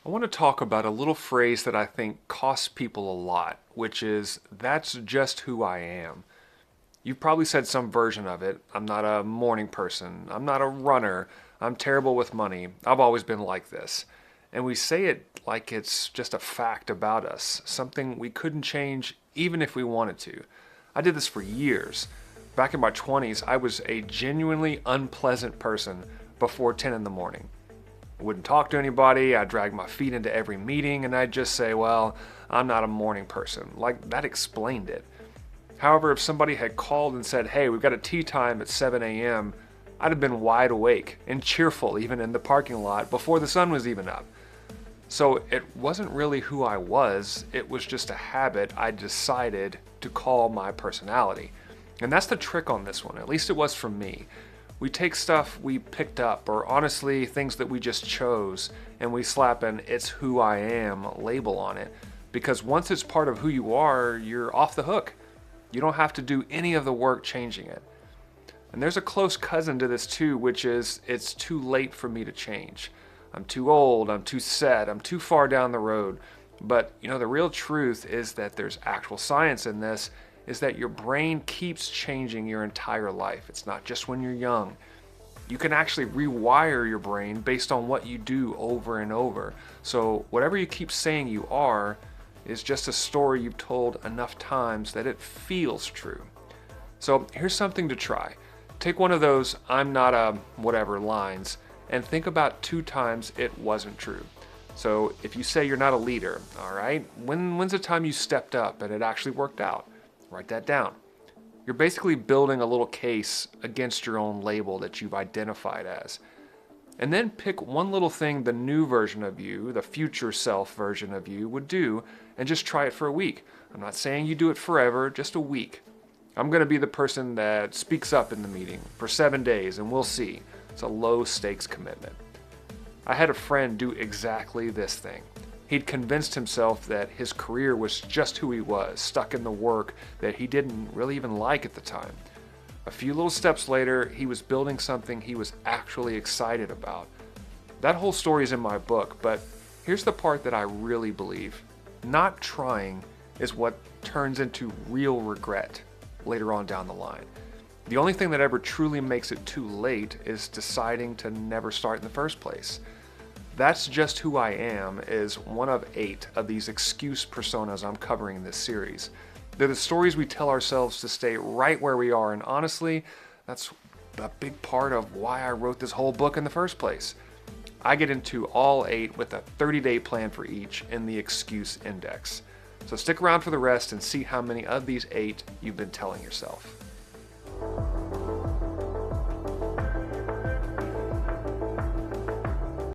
I want to talk about a little phrase that I think costs people a lot, which is, that's just who I am. You've probably said some version of it. I'm not a morning person. I'm not a runner. I'm terrible with money. I've always been like this. And we say it like it's just a fact about us, something we couldn't change even if we wanted to. I did this for years. Back in my 20s, I was a genuinely unpleasant person before 10 in the morning. I wouldn't talk to anybody, I'd drag my feet into every meeting, and I'd just say, well, I'm not a morning person. Like, that explained it. However, if somebody had called and said, hey, we've got a tea time at 7 a.m., I'd have been wide awake and cheerful even in the parking lot before the sun was even up. So it wasn't really who I was, it was just a habit I decided to call my personality. And that's the trick on this one, at least it was for me. We take stuff we picked up, or honestly, things that we just chose, and we slap an "it's who I am" label on it. Because once it's part of who you are, you're off the hook. You don't have to do any of the work changing it. And there's a close cousin to this too, which is, it's too late for me to change. I'm too old, I'm too set, I'm too far down the road. But the real truth is that there's actual science in this, is that your brain keeps changing your entire life. It's not just when you're young. You can actually rewire your brain based on what you do over and over. So whatever you keep saying you are is just a story you've told enough times that it feels true. So here's something to try. Take one of those "I'm not a whatever" lines and think about 2 times it wasn't true. So if you say you're not a leader, all right, when's the time you stepped up and it actually worked out? Write that down. You're basically building a little case against your own label that you've identified as. And then pick one little thing the new version of you, the future self version of you, would do, and just try it for a week. I'm not saying you do it forever, just a week. I'm going to be the person that speaks up in the meeting for 7 days, and we'll see. It's a low stakes commitment. I had a friend do exactly this thing. He'd convinced himself that his career was just who he was, stuck in the work that he didn't really even like at the time. A few little steps later, he was building something he was actually excited about. That whole story is in my book, but here's the part that I really believe. Not trying is what turns into real regret later on down the line. The only thing that ever truly makes it too late is deciding to never start in the first place. That's Just Who I Am is one of 8 of these excuse personas I'm covering in this series. They're the stories we tell ourselves to stay right where we are, and honestly, that's a big part of why I wrote this whole book in the first place. I get into all 8 with a 30-day plan for each in the Excuse Index. So stick around for the rest and see how many of these 8 you've been telling yourself.